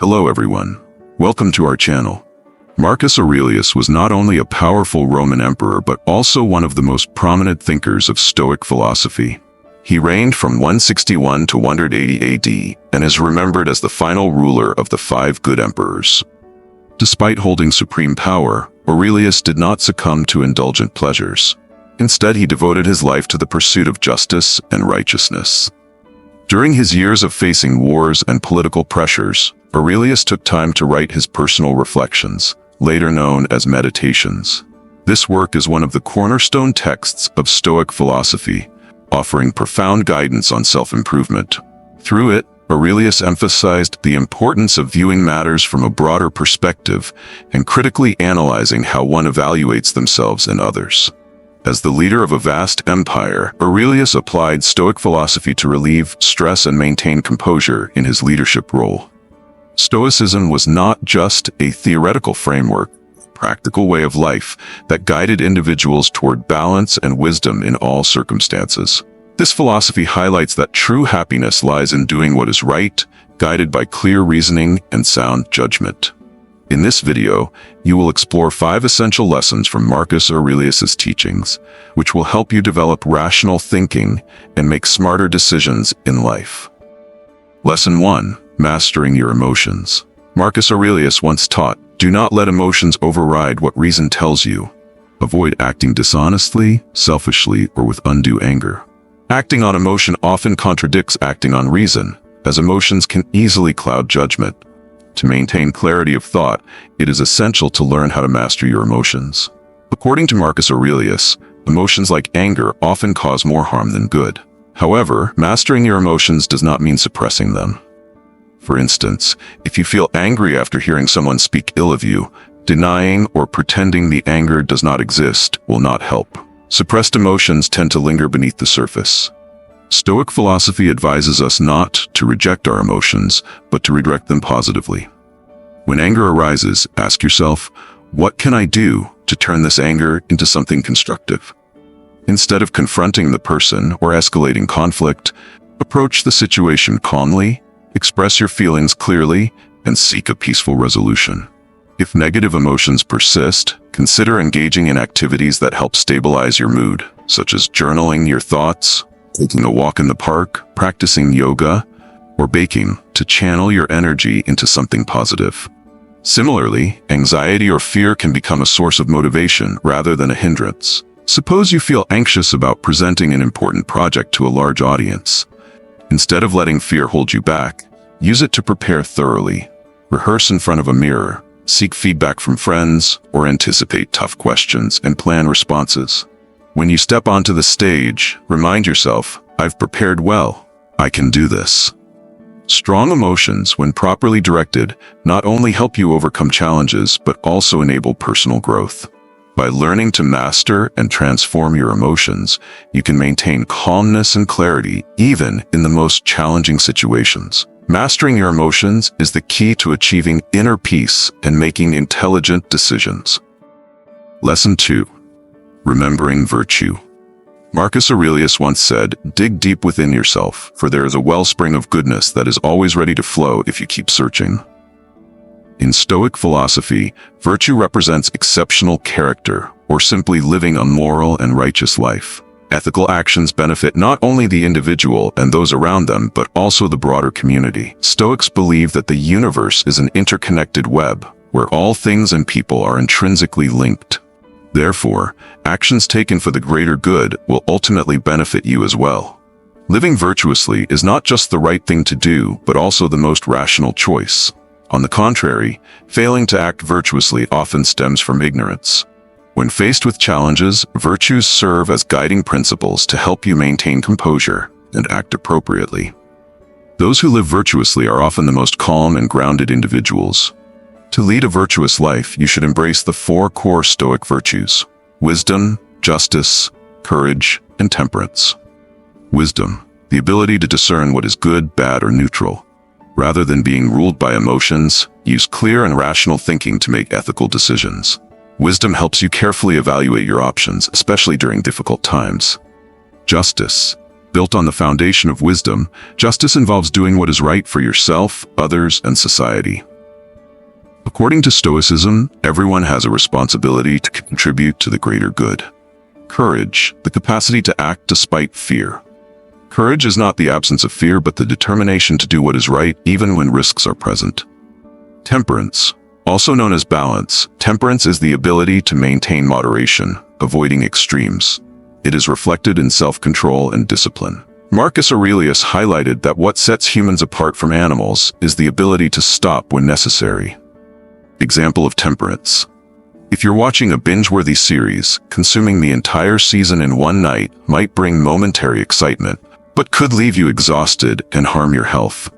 Hello everyone. Welcome to our channel. Marcus Aurelius was not only a powerful Roman emperor but also one of the most prominent thinkers of Stoic philosophy. He reigned from 161 to 180 AD and is remembered as the final ruler of the five good emperors. Despite holding supreme power, Aurelius did not succumb to indulgent pleasures. Instead, he devoted his life to the pursuit of justice and righteousness. During his years of facing wars and political pressures, Aurelius took time to write his personal reflections, later known as meditations. This work is one of the cornerstone texts of Stoic philosophy, offering profound guidance on self-improvement. Through it, Aurelius emphasized the importance of viewing matters from a broader perspective and critically analyzing how one evaluates themselves and others. As the leader of a vast empire, Aurelius applied Stoic philosophy to relieve stress and maintain composure in his leadership role. Stoicism was not just a theoretical framework, a practical way of life that guided individuals toward balance and wisdom in all circumstances. This philosophy highlights that true happiness lies in doing what is right, guided by clear reasoning and sound judgment. In this video, you will explore 5 essential lessons from Marcus Aurelius's teachings, which will help you develop rational thinking and make smarter decisions in life. Lesson 1. Mastering your emotions. Marcus Aurelius once taught, "Do not let emotions override what reason tells you. Avoid acting dishonestly, selfishly, or with undue anger." Acting on emotion often contradicts acting on reason, as emotions can easily cloud judgment. To maintain clarity of thought, it is essential to learn how to master your emotions. According to Marcus Aurelius, emotions like anger often cause more harm than good. However, mastering your emotions does not mean suppressing them. For instance, if you feel angry after hearing someone speak ill of you, denying or pretending the anger does not exist will not help. Suppressed emotions tend to linger beneath the surface. Stoic philosophy advises us not to reject our emotions, but to redirect them positively. When anger arises, ask yourself, what can I do to turn this anger into something constructive? Instead of confronting the person or escalating conflict, approach the situation calmly, express your feelings clearly, and seek a peaceful resolution. If negative emotions persist, consider engaging in activities that help stabilize your mood, such as journaling your thoughts, taking a walk in the park, practicing yoga, or baking to channel your energy into something positive. Similarly, anxiety or fear can become a source of motivation rather than a hindrance. Suppose you feel anxious about presenting an important project to a large audience. Instead of letting fear hold you back, use it to prepare thoroughly. Rehearse in front of a mirror, seek feedback from friends, or anticipate tough questions and plan responses. When you step onto the stage, remind yourself, I've prepared well. I can do this. Strong emotions, when properly directed, not only help you overcome challenges, but also enable personal growth. By learning to master and transform your emotions, you can maintain calmness and clarity even in the most challenging situations. Mastering your emotions is the key to achieving inner peace and making intelligent decisions. Lesson 2. Remembering virtue. Marcus Aurelius once said, "Dig deep within yourself, for there is a wellspring of goodness that is always ready to flow if you keep searching." In Stoic philosophy, virtue represents exceptional character, or simply living a moral and righteous life. Ethical actions benefit not only the individual and those around them, but also the broader community. Stoics believe that the universe is an interconnected web, where all things and people are intrinsically linked. Therefore, actions taken for the greater good will ultimately benefit you as well. Living virtuously is not just the right thing to do, but also the most rational choice. On the contrary, failing to act virtuously often stems from ignorance. When faced with challenges, virtues serve as guiding principles to help you maintain composure and act appropriately. Those who live virtuously are often the most calm and grounded individuals. To lead a virtuous life, you should embrace the 4 core Stoic virtues: wisdom, justice, courage, and temperance. Wisdom, the ability to discern what is good, bad, or neutral. Rather than being ruled by emotions, use clear and rational thinking to make ethical decisions. Wisdom helps you carefully evaluate your options, especially during difficult times. Justice, Built on the foundation of wisdom, justice involves doing what is right for yourself, others, and society. According to Stoicism, everyone has a responsibility to contribute to the greater good. Courage, the capacity to act despite fear. Courage is not the absence of fear, but the determination to do what is right even when risks are present. Temperance, also known as balance. Temperance is the ability to maintain moderation, avoiding extremes. It is reflected in self-control and discipline. Marcus Aurelius highlighted that what sets humans apart from animals is the ability to stop when necessary. Example of temperance. If you're watching a binge-worthy series, consuming the entire season in one night might bring momentary excitement, but could leave you exhausted and harm your health.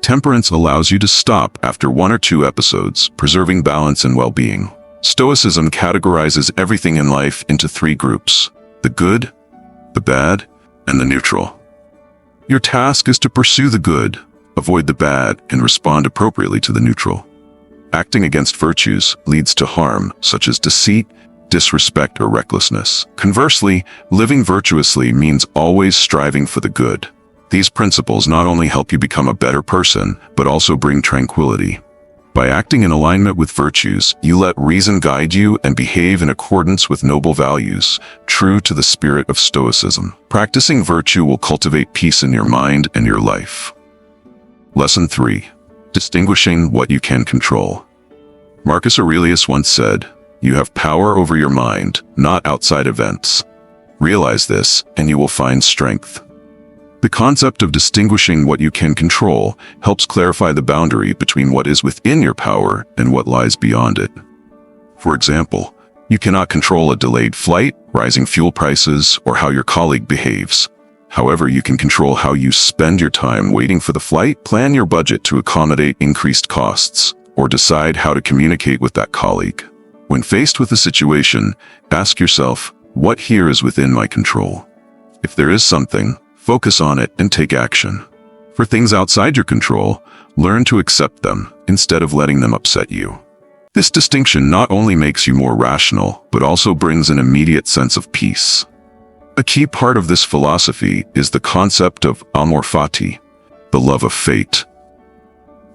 Temperance allows you to stop after 1 or 2 episodes, preserving balance and well-being. Stoicism categorizes everything in life into 3 groups: the good, the bad, and the neutral. Your task is to pursue the good, avoid the bad, and respond appropriately to the neutral. Acting against virtues leads to harm, such as deceit, disrespect, or recklessness. Conversely, living virtuously means always striving for the good. These principles not only help you become a better person, but also bring tranquility. By acting in alignment with virtues, you let reason guide you and behave in accordance with noble values, true to the spirit of Stoicism. Practicing virtue will cultivate peace in your mind and your life. Lesson 3. Distinguishing what you can control. Marcus Aurelius once said, "You have power over your mind, not outside events. Realize this, and you will find strength." The concept of distinguishing what you can control helps clarify the boundary between what is within your power and what lies beyond it. For example, you cannot control a delayed flight, rising fuel prices, or how your colleague behaves. However, you can control how you spend your time waiting for the flight, plan your budget to accommodate increased costs, or decide how to communicate with that colleague. When faced with a situation, ask yourself, what here is within my control? If there is something, focus on it and take action. For things outside your control, learn to accept them instead of letting them upset you. This distinction not only makes you more rational, but also brings an immediate sense of peace. A key part of this philosophy is the concept of amor fati, the love of fate.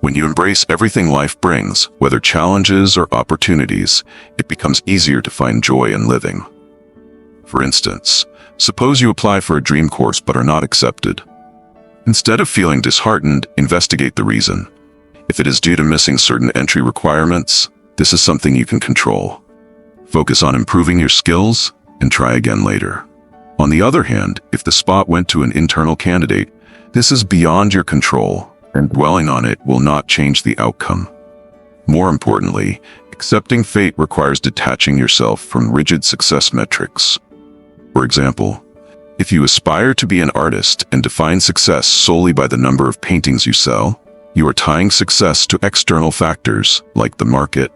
When you embrace everything life brings, whether challenges or opportunities, it becomes easier to find joy in living. For instance, suppose you apply for a dream course but are not accepted. Instead of feeling disheartened, investigate the reason. If it is due to missing certain entry requirements, this is something you can control. Focus on improving your skills and try again later. On the other hand, if the spot went to an internal candidate, this is beyond your control, and dwelling on it will not change the outcome. More importantly, accepting fate requires detaching yourself from rigid success metrics. For example, if you aspire to be an artist and define success solely by the number of paintings you sell, you are tying success to external factors, like the market.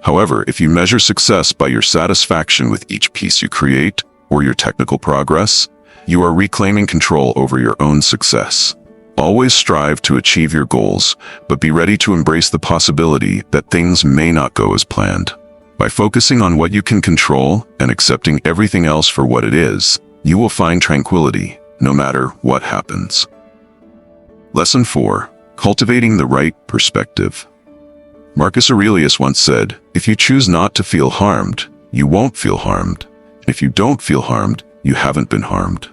However, if you measure success by your satisfaction with each piece you create, or your technical progress, you are reclaiming control over your own success. Always strive to achieve your goals, but be ready to embrace the possibility that things may not go as planned. By focusing on what you can control and accepting everything else for what it is, you will find tranquility, no matter what happens. Lesson 4. Cultivating the right perspective. Marcus Aurelius once said, "If you choose not to feel harmed, you won't feel harmed. If you don't feel harmed, you haven't been harmed."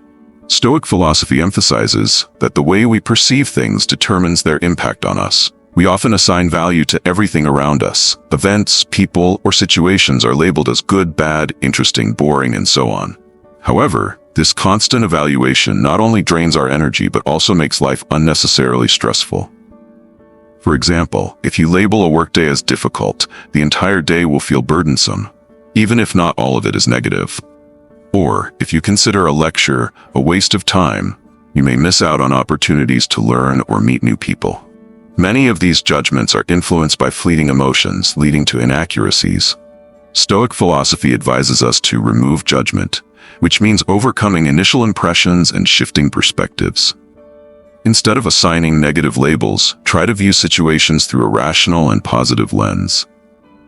Stoic philosophy emphasizes that the way we perceive things determines their impact on us. We often assign value to everything around us. Events, people, or situations are labeled as good, bad, interesting, boring, and so on. However, this constant evaluation not only drains our energy but also makes life unnecessarily stressful. For example, if you label a workday as difficult, the entire day will feel burdensome, even if not all of it is negative. Or, if you consider a lecture a waste of time, you may miss out on opportunities to learn or meet new people. Many of these judgments are influenced by fleeting emotions, leading to inaccuracies. Stoic philosophy advises us to remove judgment, which means overcoming initial impressions and shifting perspectives. Instead of assigning negative labels, try to view situations through a rational and positive lens.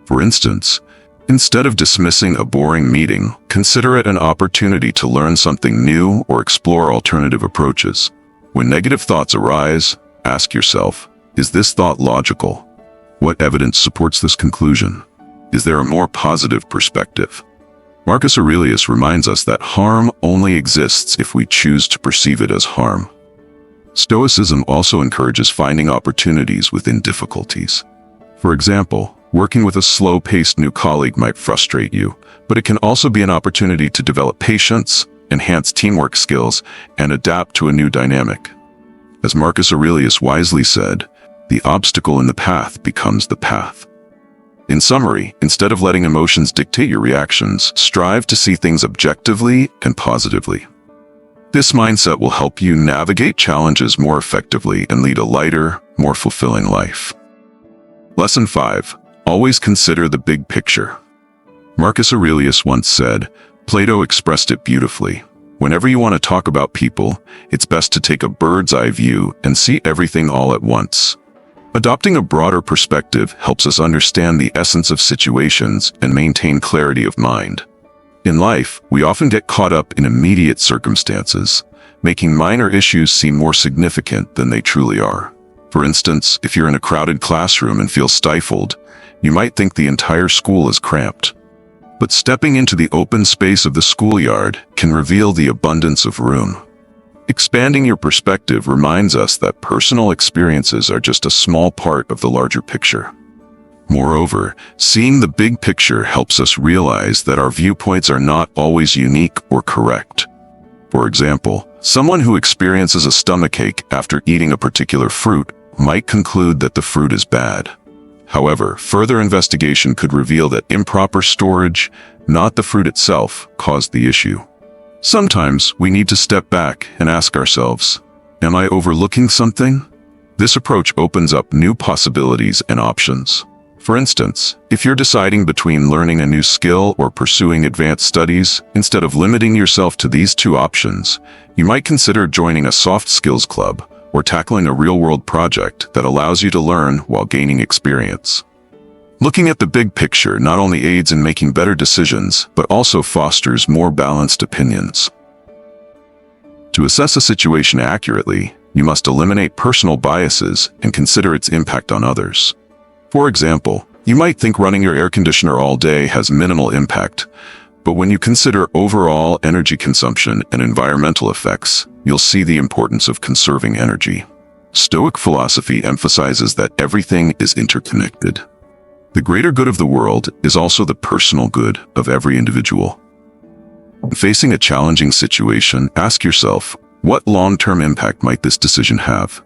For instance, instead of dismissing a boring meeting, consider it an opportunity to learn something new or explore alternative approaches. When negative thoughts arise, ask yourself, is this thought logical? What evidence supports this conclusion? Is there a more positive perspective? Marcus Aurelius reminds us that harm only exists if we choose to perceive it as harm. Stoicism also encourages finding opportunities within difficulties. For example, working with a slow-paced new colleague might frustrate you, but it can also be an opportunity to develop patience, enhance teamwork skills, and adapt to a new dynamic. As Marcus Aurelius wisely said, the obstacle in the path becomes the path. In summary, instead of letting emotions dictate your reactions, strive to see things objectively and positively. This mindset will help you navigate challenges more effectively and lead a lighter, more fulfilling life. Lesson 5. Always consider the big picture. Marcus Aurelius once said, Plato expressed it beautifully. Whenever you want to talk about people, it's best to take a bird's-eye view and see everything all at once. Adopting a broader perspective helps us understand the essence of situations and maintain clarity of mind. In life, we often get caught up in immediate circumstances, making minor issues seem more significant than they truly are. For instance, if you're in a crowded classroom and feel stifled, you might think the entire school is cramped. But stepping into the open space of the schoolyard can reveal the abundance of room. Expanding your perspective reminds us that personal experiences are just a small part of the larger picture. Moreover, seeing the big picture helps us realize that our viewpoints are not always unique or correct. For example, someone who experiences a stomachache after eating a particular fruit might conclude that the fruit is bad. However, further investigation could reveal that improper storage, not the fruit itself, caused the issue. Sometimes we need to step back and ask ourselves, am I overlooking something? This approach opens up new possibilities and options. For instance, if you're deciding between learning a new skill or pursuing advanced studies, instead of limiting yourself to these two options, you might consider joining a soft skills club or tackling a real-world project that allows you to learn while gaining experience. Looking at the big picture not only aids in making better decisions, but also fosters more balanced opinions. To assess a situation accurately, you must eliminate personal biases and consider its impact on others. For example, you might think running your air conditioner all day has minimal impact, but when you consider overall energy consumption and environmental effects, you'll see the importance of conserving energy. Stoic philosophy emphasizes that everything is interconnected. The greater good of the world is also the personal good of every individual. When facing a challenging situation, ask yourself, what long-term impact might this decision have?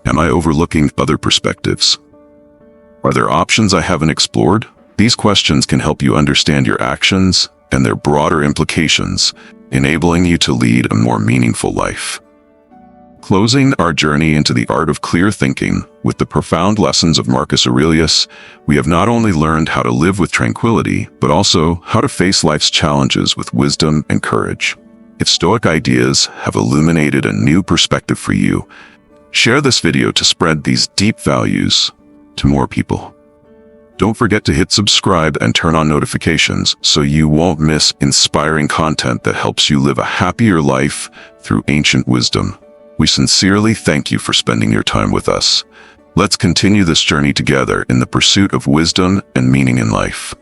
Am I overlooking other perspectives? Are there options I haven't explored? These questions can help you understand your actions and their broader implications, enabling you to lead a more meaningful life. Closing our journey into the art of clear thinking with the profound lessons of Marcus Aurelius, we have not only learned how to live with tranquility, but also how to face life's challenges with wisdom and courage. If Stoic ideas have illuminated a new perspective for you, share this video to spread these deep values to more people. Don't forget to hit subscribe and turn on notifications so you won't miss inspiring content that helps you live a happier life through ancient wisdom. We sincerely thank you for spending your time with us. Let's continue this journey together in the pursuit of wisdom and meaning in life.